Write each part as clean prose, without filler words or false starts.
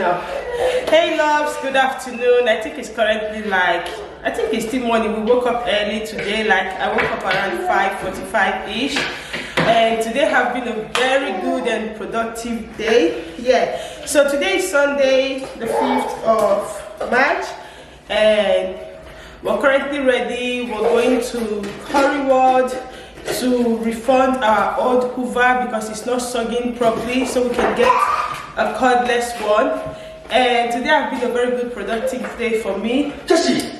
now. Hey loves, good afternoon. I think it's currently I think it's still morning. We woke up early today. I woke up around 5:45 ish. And today have been a very good and productive day. Yeah. So today is Sunday, the 5th of March, and we're currently ready. We're going to Curryward to refund our old Hoover because it's not sucking properly, so we can get a cordless one. And today has been a very good productive day for me.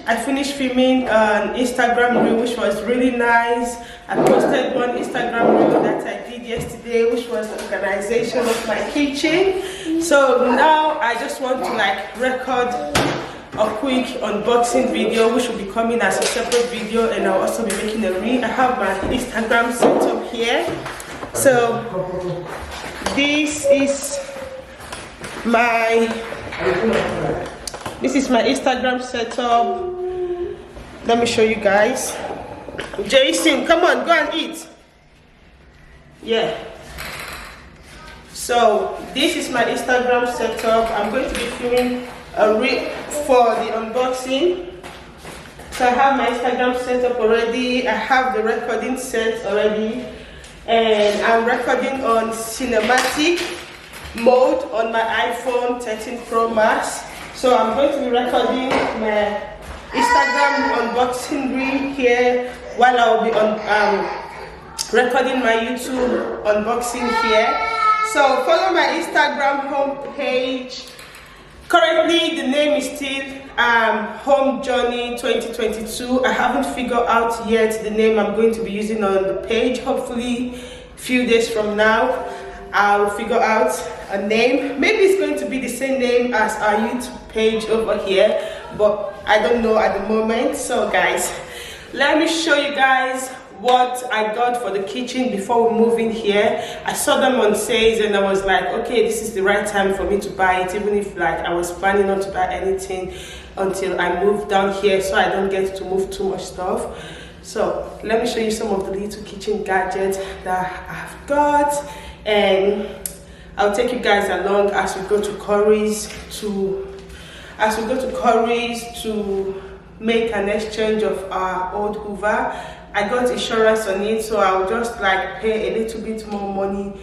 I finished filming an Instagram reel which was really nice. I posted one Instagram reel that I did yesterday which was the organization of my kitchen. So now I just want to record a quick unboxing video which will be coming as a separate video, and I'll also be making a reel. I have my Instagram set up here. So this is my Instagram setup. Let me show you guys. Jason, come on, go and eat. Yeah. So this is my Instagram setup. I'm going to be filming a reel for the unboxing. So I have my Instagram set up already. I have the recording set already, and I'm recording on cinematic mode on my iPhone 13 Pro Max. So I'm going to be recording my Instagram unboxing reel here while I'll be on recording my YouTube unboxing here. So follow my Instagram homepage. Currently the name is still Home Journey 2022. I haven't figured out yet the name I'm going to be using on the page. Hopefully a few days from now I'll figure out a name. Maybe it's going to be the same name as our YouTube page over here, but I don't know at the moment. So guys, let me show you guys what I got for the kitchen before we move in here. I saw them on sales and I was like, okay, this is the right time for me to buy it, even if I was planning not to buy anything until I move down here so I don't get to move too much stuff. So let me show you some of the little kitchen gadgets that I've got, and I'll take you guys along as we go to Curry's to make an exchange of our old Hoover. I got insurance on it, so I'll just pay a little bit more money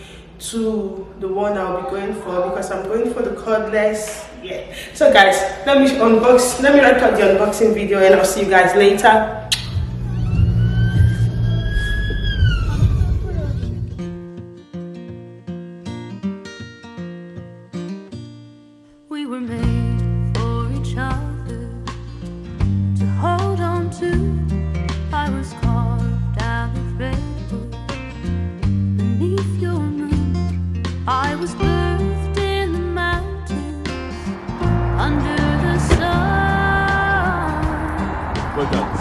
to the one I'll be going for because I'm going for the cordless. Yeah. So guys, let me record the unboxing video and I'll see you guys later. We were made for each other to hold on to. I was carved out of redwood beneath your moon. I was birthed in the mountains under the sun.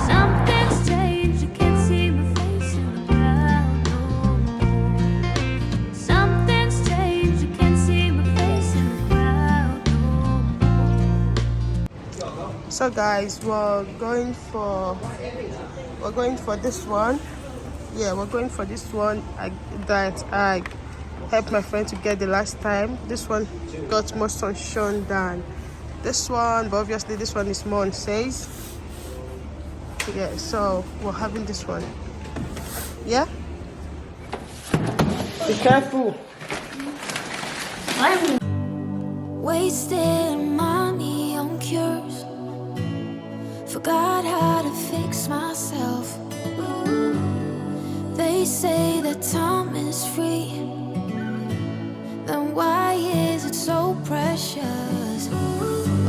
Something's changed, you can't see my face in the crowd no more. Something's changed, you can't see my face in the crowd no more. So guys, we're going for this one. Yeah, we're going for this one that I helped my friend to get the last time. This one got more sunshine than this one, but obviously this one is more on sales. Yeah, so we're having this one. Yeah, be careful. Wasting money on cures, forgot how to fix myself. They say that time is free, then why is it so precious?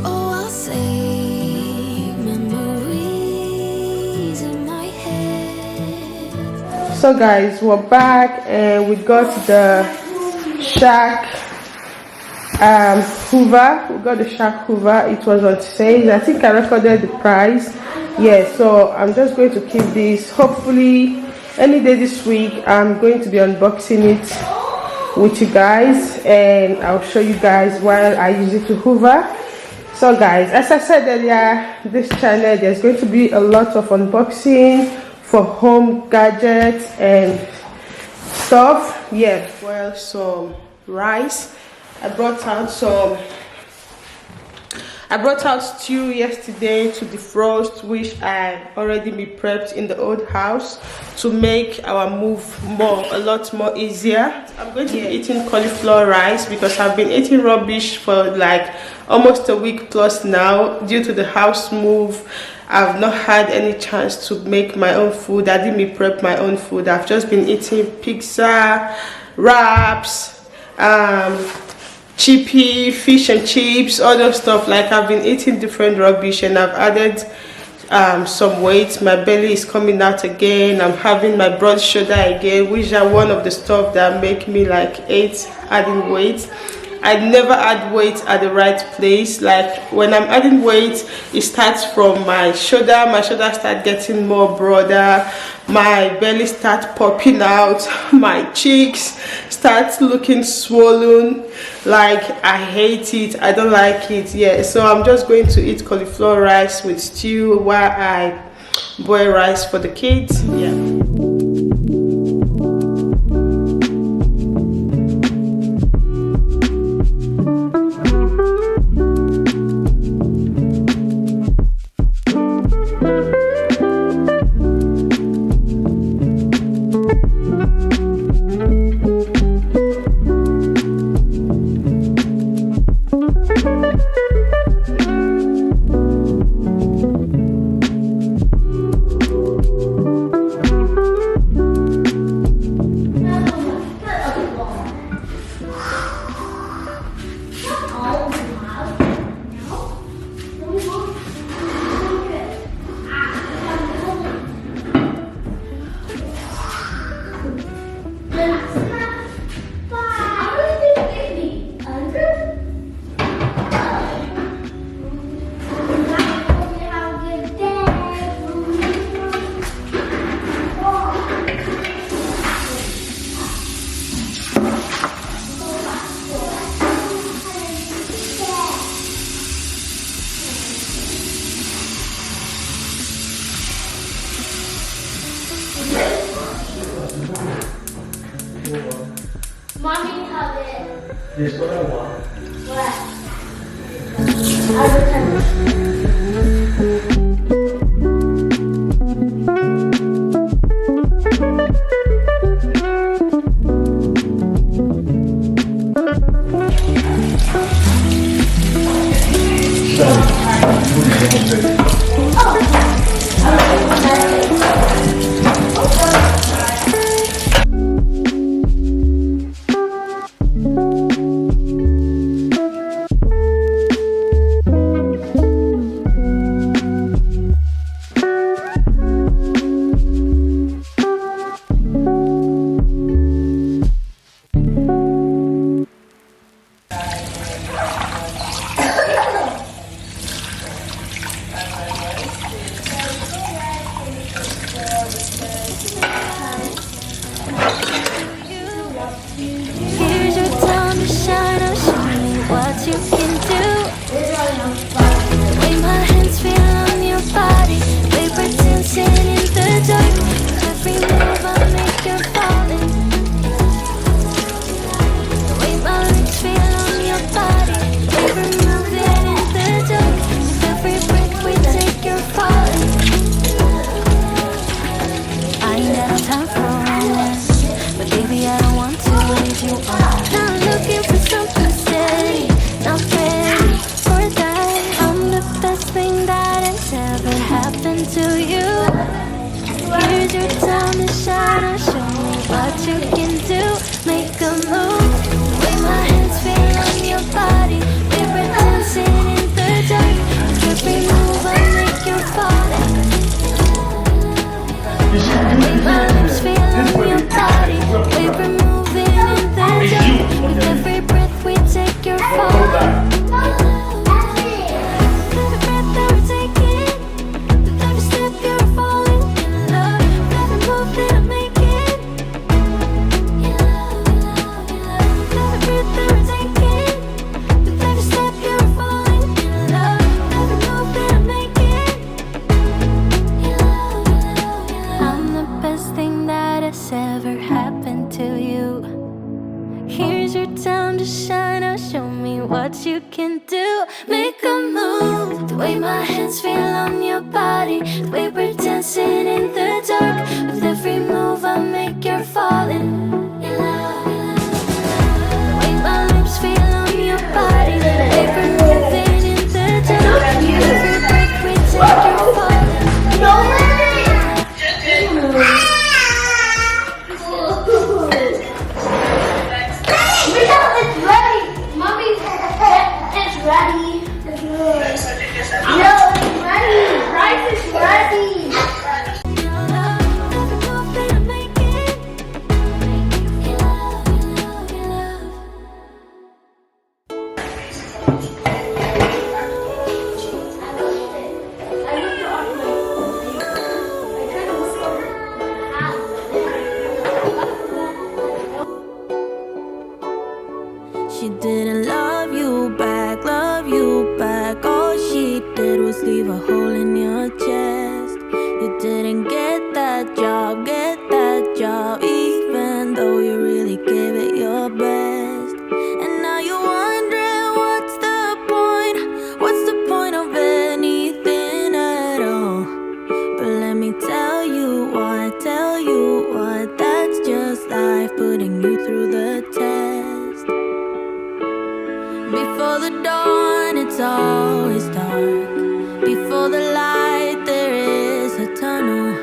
Oh, I'll save memories in my head. So guys, we're back and we got the Shark Hoover. We got the Shark Hoover. It was on sale. I think I recorded the price. Yeah, so I'm just going to keep this. Hopefully any day this week I'm going to be unboxing it with you guys, and I'll show you guys while I use it to Hoover. So guys, as I said earlier, this channel there's going to be a lot of unboxing for home gadgets and stuff. Yeah, well, some rice. I brought out some I brought out stew yesterday to defrost, which I already prepped in the old house to make our move a lot more easier. I'm going to be eating cauliflower rice because I've been eating rubbish for like almost a week plus now due to the house move. I've not had any chance to make my own food. I didn't prep my own food. I've just been eating pizza, wraps, chippy, fish and chips, all those stuff. Like I've been eating different rubbish and I've added some weight. My belly is coming out again. I'm having my broad shoulder again, which are one of the stuff that make me like hate adding weight. I never add weight at the right place. Like when I'm adding weight, it starts from my shoulder start getting more broader, my belly starts popping out, my cheeks start looking swollen. Like I hate it, I don't like it. Yeah, so I'm just going to eat cauliflower rice with stew while I boil rice for the kids. Yeah. Mommy, have it. Here's what I want. What? I will Here's your time to shine, I'll show you what you can do. The way my hands feel on your body, we pretend sitting in the dark. Every move I make, you're falling. The way my lips feel on your body, every move it in the dark. With every breath we take, you're falling. I ain't got no time for romance, but baby I don't want to leave you on. Not looking for something steady, not ready for that. I'm the best thing that has ever happened to you. Here's your time to shine, I'll show you what you can do. Make a move, the way my hands feel on your body, we pretend sitting in the dark. With every move I make, you're falling. The way my lips feel on your body, we remove it in the dark. With every breath we take, you're falling. Every breath that we're taking, with every step you're falling in love. With every move that I'm making, with every breath that we're taking, with every step you're falling in love. With every move that I'm making, I'm the best thing dancing in the dark. With every move I make, you're falling in love. The way my lips feel on your body, paper moving in the dark. Every breath we take, you're falling. No way! It's ready! Mommy, it's ready. No, it's ready. Rice is ready. She didn't love you back, love you back. All she did was leave a hole in your chest. You didn't get that job, even though you really gave it your best. And now you're wondering what's the point of anything at all. But let me tell you what, that's just life putting you through the test. Before the dawn, it's always dark. Before the light, there is a tunnel.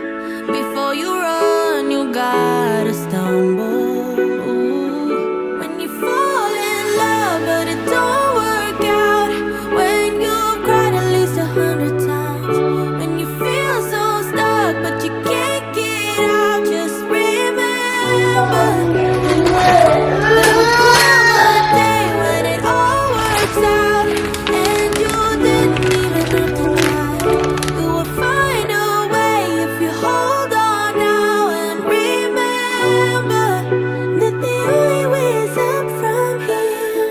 Before you run, you gotta stumble. Ooh. When you fall in love, but it don't work out. When you've cried at least 100 times. When you feel so stuck, but you can't get out. Just remember, there'll come a day when it all works out, and you didn't even have to try. You will find a way if you hold on now, and remember that the only way is up from here.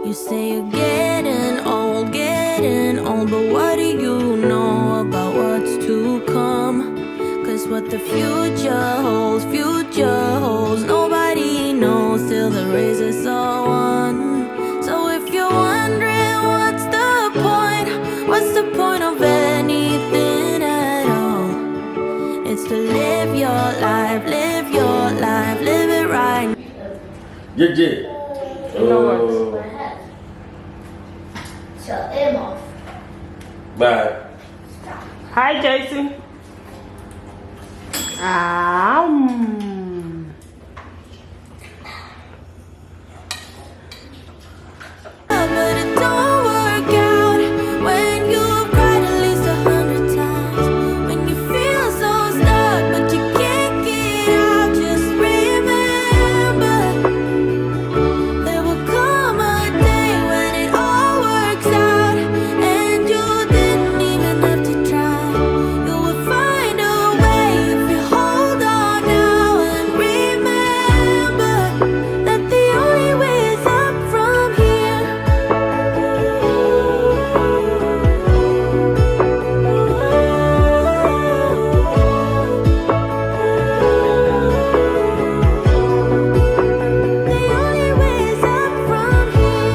You say you're getting old, but what do you know about what's to come? 'Cause what the future holds, nobody knows till the race is all won. So if you're wondering what's the point of anything at all? It's to live your life, live it right. Yeah. So, Emma. Bye. Hi, Jason. But it don't work out when you've cried at least 100 times. When you feel so stuck, but you can't get out. Just remember, there will come a day when it all works out, and you didn't even have to try. You will find a way if you hold on now, and remember that the only way is up from here. The only way is up from here.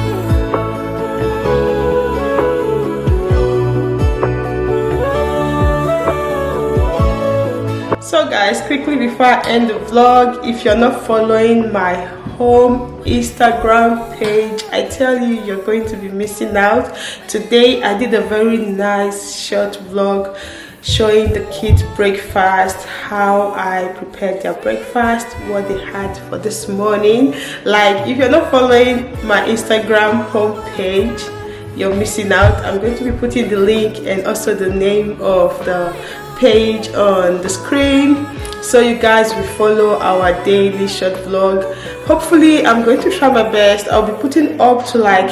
So guys, quickly before I end the vlog, if you're not following my home Instagram page, I tell you, you're going to be missing out. Today I did a very nice short vlog showing the kids breakfast, how I prepared their breakfast, what they had for this morning. Like, if you're not following my Instagram home page, you're missing out. I'm going to be putting the link and also the name of the page on the screen, so you guys will follow our daily short vlog. Hopefully I'm going to try my best. I'll be putting up to like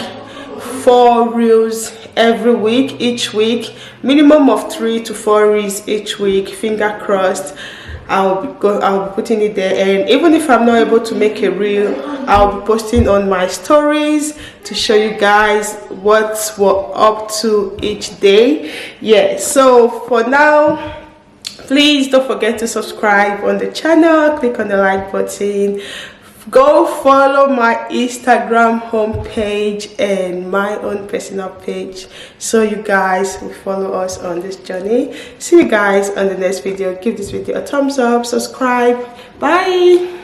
4 reels every week, each week, minimum of 3 to 4 reels each week. Finger crossed, I'll be putting it there. And even if I'm not able to make a reel, I'll be posting on my stories to show you guys what we're up to each day. Yeah, so for now Please don't forget to subscribe on the channel, click on the like button, go follow my Instagram homepage and my own personal page so you guys will follow us on this journey. See you guys on the next video. Give this video a thumbs up, subscribe. Bye.